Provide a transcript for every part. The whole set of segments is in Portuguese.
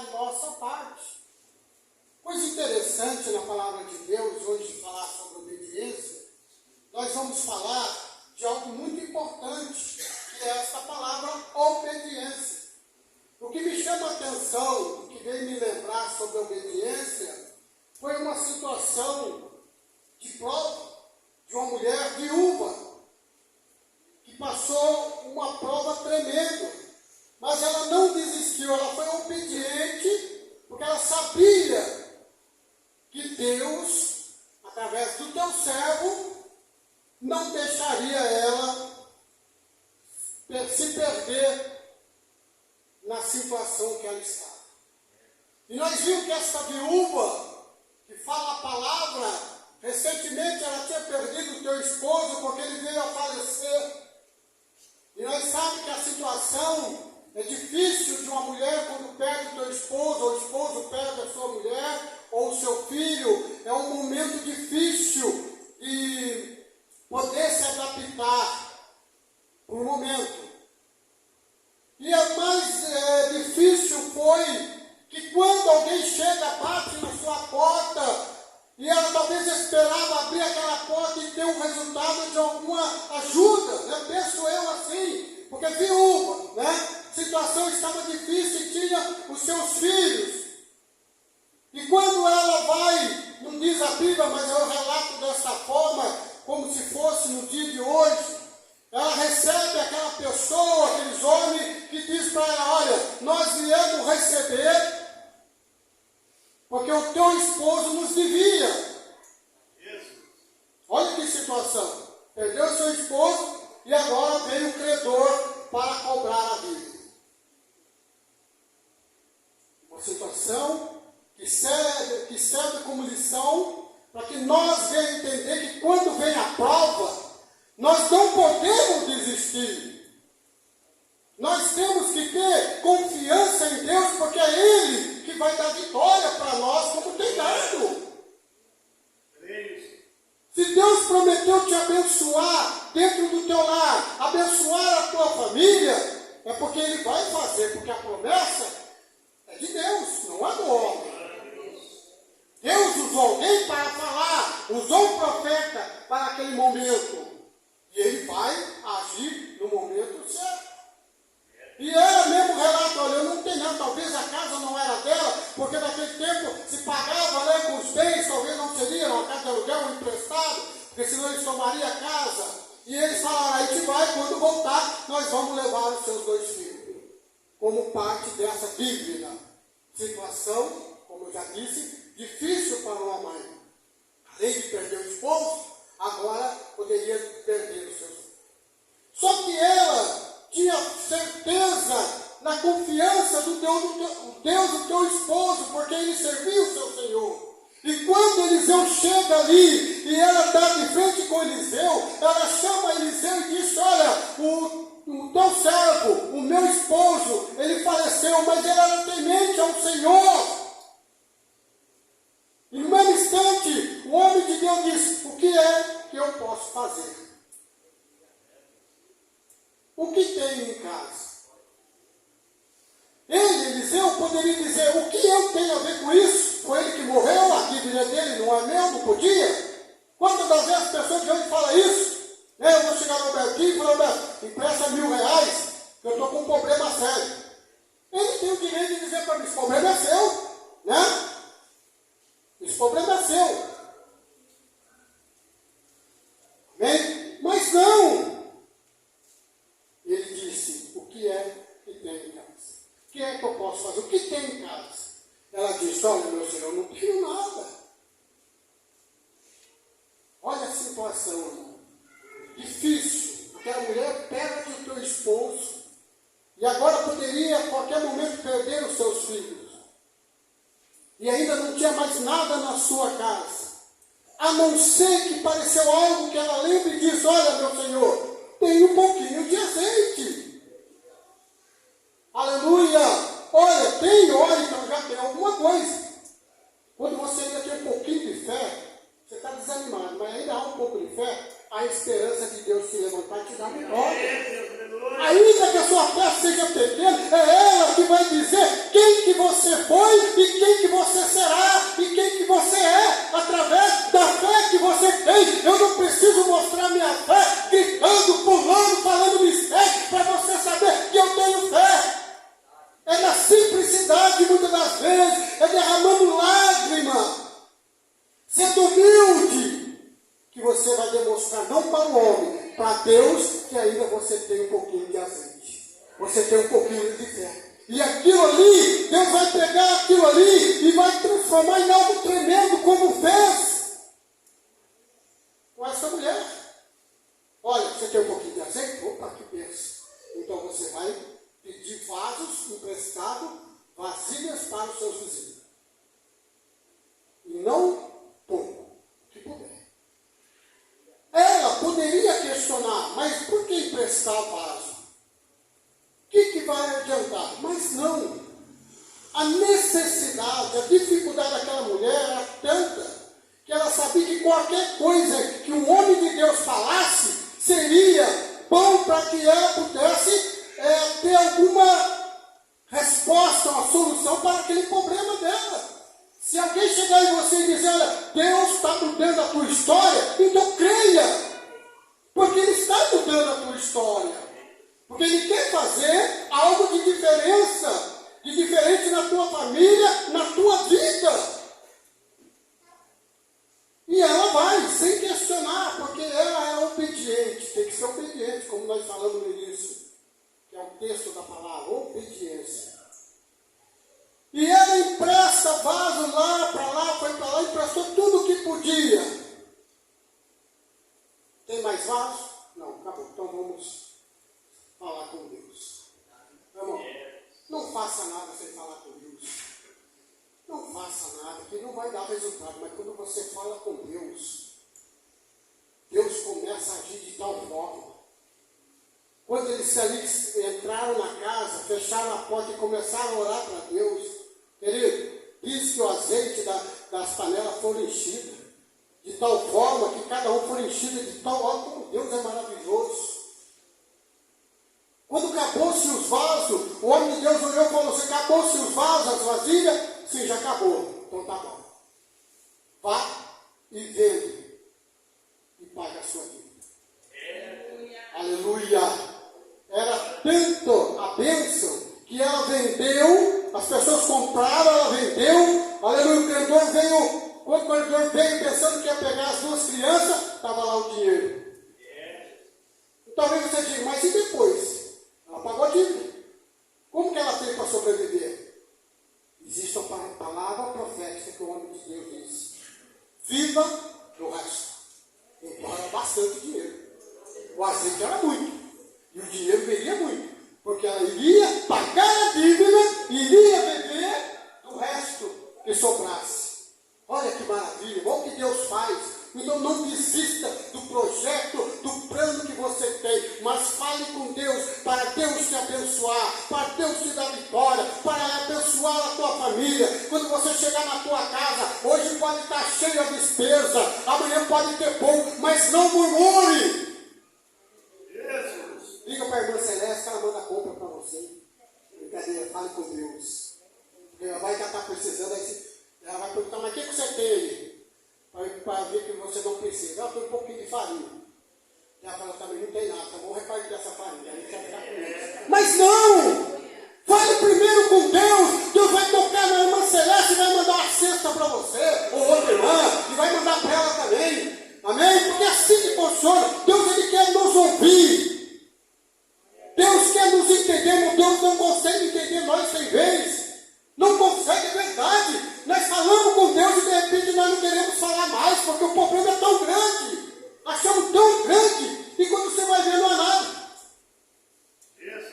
a nossa parte. Coisa interessante na palavra de Deus, hoje falar sobre obediência, nós vamos falar de algo muito importante, que é essa palavra obediência. O que me chama a atenção, o que veio me lembrar sobre a obediência, foi uma situação de prova de uma mulher viúva, que passou uma prova tremenda, mas ela não desistiu, ela foi obediente, porque ela sabia que Deus, através do teu servo, não deixaria ela se perder na situação que ela estava. E nós vimos que essa viúva, que fala a palavra, recentemente ela tinha perdido o teu esposo porque ele veio a falecer. E nós sabemos que a situação é difícil de uma mulher quando perde o teu esposo, ou o esposo perde a sua mulher, ou o seu filho. É um momento difícil de poder se adaptar por um momento. E a mais difícil foi que quando alguém chega, bate na sua porta, e ela talvez esperava abrir aquela porta e ter um resultado de alguma ajuda, né? Penso eu assim, porque viúva, né? A situação estava difícil e tinha os seus filhos. E quando ela vai, não diz a Bíblia, mas eu relato dessa forma, como se fosse no dia de hoje, ela recebe aquela pessoa, aqueles homens, que diz para ela: olha, nós viemos receber, porque o teu esposo nos devia. Olha que situação. Perdeu seu esposo e agora veio o credor para cobrar a dívida. Uma situação que serve como lição para que nós venhamos entender que quando vem a prova, nós não podemos desistir. Nós temos que ter confiança em Deus, porque é Ele que vai dar vitória para nós, como tem dado. Se Deus prometeu te abençoar dentro do teu lar, abençoar a tua família, é porque Ele vai fazer, porque a promessa é de Deus, não é do homem. Deus usou alguém para falar, usou um profeta para aquele momento, e Ele vai agir no momento certo. E ela mesmo relata: olha, eu não tenho nada, talvez a casa não era dela, porque naquele tempo se pagava, né, com os bens, talvez não seria uma casa de aluguel, um emprestado, porque senão eles tomariam a casa. E eles falaram: a gente vai, quando voltar, nós vamos levar os seus 2 filhos, como parte dessa dívida. Situação, como eu já disse, difícil para uma mãe. Além de perder o esposo, agora poderia perder os seus filhos. Só que ela tinha certeza na confiança do Deus do teu esposo, porque ele serviu o seu Senhor. E quando Eliseu chega ali, e ela está de frente com Eliseu, ela chama Eliseu e diz: olha, o teu servo, o meu esposo, ele faleceu, mas ele era temente ao Senhor. E no mesmo instante, o homem de Deus diz: o que é que eu posso fazer? O que tem em casa? Ele, Eliseu, poderia dizer: o que eu tenho a ver com isso? Foi ele que morreu, a dívida dele não é meu, não podia? Quantas das vezes as pessoas de hoje falam isso? Eu vou chegar no Albertinho e falar: Alberto, empresta R$1.000, que eu estou com um problema sério. Ele tem o direito de dizer para mim: esse problema é seu, né? Esse problema é seu. Amém? Mas não! Ele disse: o que é que tem em casa? O que é que eu posso fazer? O que tem em casa? Ela disse: olha, meu Senhor, eu não tenho nada. Olha a situação, irmão. Difícil. Porque a mulher perde o teu esposo e agora poderia a qualquer momento perder os seus filhos. E ainda não tinha mais nada na sua casa. A não ser que pareceu algo que ela lembra e diz: olha, meu Senhor, tem um pouquinho de azeite. Aleluia! Olha, tem óleo, então já tem alguma coisa. Quando você ainda tem um pouquinho de fé, você está desanimado, mas ainda há um pouco de fé, a esperança de Deus se levantar e te dar vitória. Ainda que a sua fé seja pequena, é ela que vai dizer quem que você foi necessidade, muitas das vezes, é derramando lágrima, sendo humilde, que você vai demonstrar, não para o homem, para Deus, que ainda você tem um pouquinho de azeite, você tem um pouquinho de fé. E aquilo ali, Deus vai pegar aquilo ali e vai transformar em algo tremendo, como fez com essa mulher. Olha, você tem um pouquinho de azeite? Opa, que pensa. Então você vai pedir vasos emprestados, vasilhas para os seus vizinhos. E não pouco, que puder. Ela poderia questionar, mas por que emprestar vaso? O que vai adiantar? Mas não. A necessidade, a dificuldade daquela mulher era tanta que ela sabia que qualquer coisa que o homem de Deus falasse seria bom para que ela pudesse ter alguma resposta, uma solução para aquele problema dela. Se alguém chegar em você e dizer, olha, Deus está mudando a tua história, então creia, porque Ele está mudando a tua história. Porque Ele quer fazer algo de diferença, de diferente na tua família, na tua vida. E ela vai, sem questionar, porque ela é obediente, tem que ser obediente, como nós falamos no início, que é o texto da palavra, obediência. E ela empresta vaso lá, foi para lá, emprestou tudo o que podia. Tem mais vaso? Não, acabou. Então vamos falar com Deus. Meu irmão, não faça nada sem falar com Deus. Não faça nada, que não vai dar resultado. Mas quando você fala com Deus, Deus começa a agir de tal forma. Quando eles ali entraram na casa, fecharam a porta e começaram a orar para Deus, querido, diz que o azeite das panelas foram enchidas, de tal forma que cada um foi enchido de tal forma como Deus é maravilhoso. Quando acabou-se os vasos, o homem de Deus olhou e falou assim, acabou-se os vasos, as vasilhas? Sim, já acabou. Então tá bom. Vá e vende e paga a sua dívida. Aleluia. Era tanto a bênção que ela vendeu, as pessoas compraram, ela vendeu. Aleluia, o credor veio, quando o credor veio pensando que ia pegar as duas crianças, estava lá o dinheiro. E talvez você diga, mas e depois? Ela pagou a dívida. Como que ela fez para sobreviver? Existe uma palavra profética que o homem de Deus disse. Viva do resto. Então era bastante dinheiro. O azeite era muito. E o dinheiro viria muito. Porque ela iria pagar a dívida e iria viver do resto que sobrasse. Olha que maravilha. Olha o que Deus faz. Então não desista do projeto, do plano que você tem, mas fale com Deus, para Deus te abençoar, para Deus te dar vitória, para abençoar a tua família. Quando você chegar na tua casa, hoje pode estar cheio a despesa, amanhã pode ter pouco, mas não murmure. Liga para a irmã Celeste, ela manda compra para você. Brincadeira, fale com Deus. Ela vai estar precisando, ela vai perguntar, mas o que você tem aí? Para ver que você não precisa. Ela tem um pouquinho de farinha. E ela fala, também não tem nada, então vamos repartir essa farinha. A gente vai ficar com ela. Mas não! Fale primeiro com Deus. Deus vai tocar na irmã Celeste e vai mandar uma cesta para você, ou outra irmã, e vai mandar para ela também. Amém? Porque é assim que funciona. Deus, Ele quer nos ouvir. Deus quer nos entender, mas Deus não consegue entender nós sem vez. Não consegue, é verdade. Nós falamos com Deus e de repente nós não queremos falar mais, porque o problema é tão grande. Achamos tão grande. E quando você vai ver, não há nada.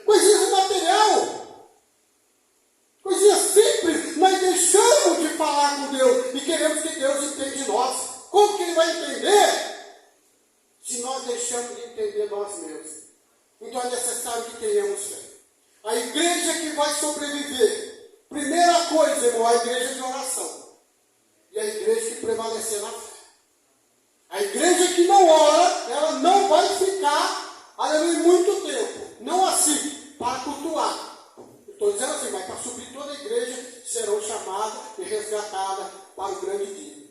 Coisinha material. Coisinha simples. Nós deixamos de falar com Deus e queremos que Deus entenda de nós. Como que Ele vai entender? Se nós deixamos de entender nós mesmos. Então é necessário que tenhamos fé. A igreja que vai sobreviver, primeira coisa, irmão, a igreja de oração. E a igreja que prevalecer na fé. A igreja que não ora, ela não vai ficar, aleluia, muito tempo. Não assim, para cultuar. Estou dizendo assim, mas para subir toda a igreja, serão chamadas e resgatadas para o grande dia.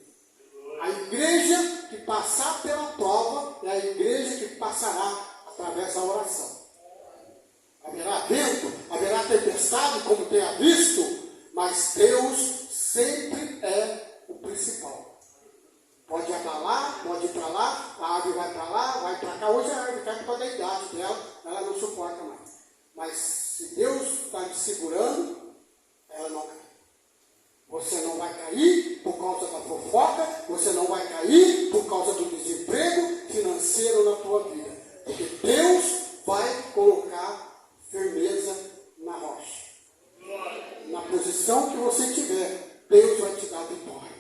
A igreja que passar pela prova é a igreja que passará através da oração. Haverá vento, haverá tempestade, como tenha visto, Mas Deus sempre é o principal. Pode ir para lá, pode ir para lá, a árvore vai para lá, vai para cá. Hoje a árvore cai por causa da idade dela, ela não suporta mais. Mas se Deus está te segurando, ela não cai. Você não vai cair por causa da fofoca, você não vai cair por causa do desemprego financeiro na tua vida. Porque Deus vai colocar firmeza na rocha. Na posição que você tiver, Deus vai te dar vitória.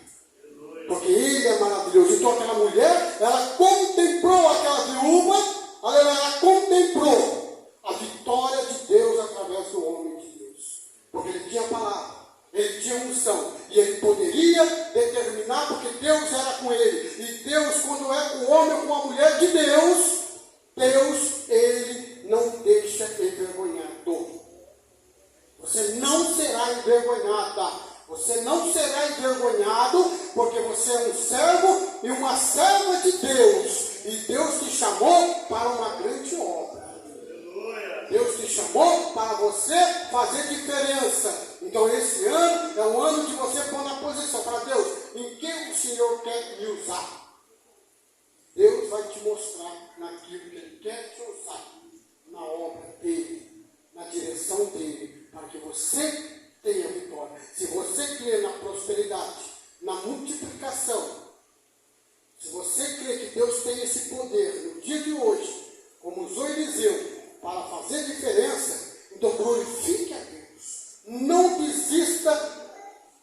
Porque Ele é maravilhoso. Então aquela mulher, ela contemplou aquela viúva, ela contemplou a vitória de Deus através do homem de Deus. Porque ele tinha palavra. Ele tinha unção, e ele poderia determinar, porque Deus era com ele. E Deus, quando é com o homem ou com a mulher de Deus, Deus, ele não deixa envergonhado. Você não será envergonhada. Você não será envergonhado, porque você é um servo e uma serva de Deus. E Deus te chamou para uma grande obra. Deus te chamou para você fazer diferença. Então esse ano é um ano de você pôr na posição para Deus. Em que o Senhor quer me usar? Deus vai te mostrar naquilo que Ele quer te usar. Na obra dEle, na direção dEle, para que você tenha vitória. Se você crê na prosperidade, na multiplicação, se você crê que Deus tem esse poder no dia de hoje, como usou Eliseu, para fazer diferença, então glorifique a Deus. Não desista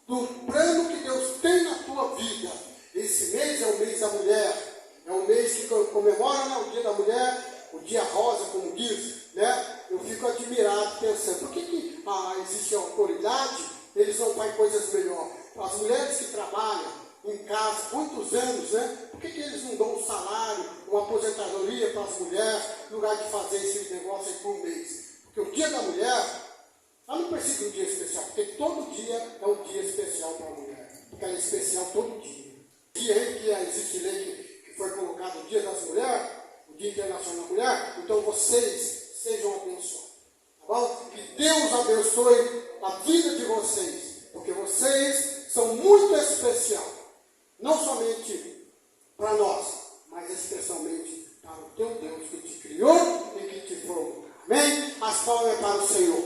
do plano que Deus tem na tua vida. Esse mês é o mês da mulher. É um mês que comemora, né, o dia da mulher, o dia rosa, como diz, né? Eu fico admirado pensando, por que existe autoridade, eles não fazem coisas melhores? As mulheres que trabalham em casa, muitos anos, né? Por que eles não dão um salário, uma aposentadoria para as mulheres, no lugar de fazer esse negócio aí por mês? Porque o dia da mulher, ela não precisa de um dia especial, porque todo dia é um dia especial para a mulher, porque ela é especial todo dia. O dia aí que existe lei que foi colocado o Dia das Mulheres, o Dia Internacional da Mulher, então vocês sejam abençoados, tá bom? Que Deus abençoe a vida de vocês, porque vocês são muito especial, não somente para nós, mas especialmente para o teu Deus que te criou e que te formou. Amém? As palmas para o Senhor.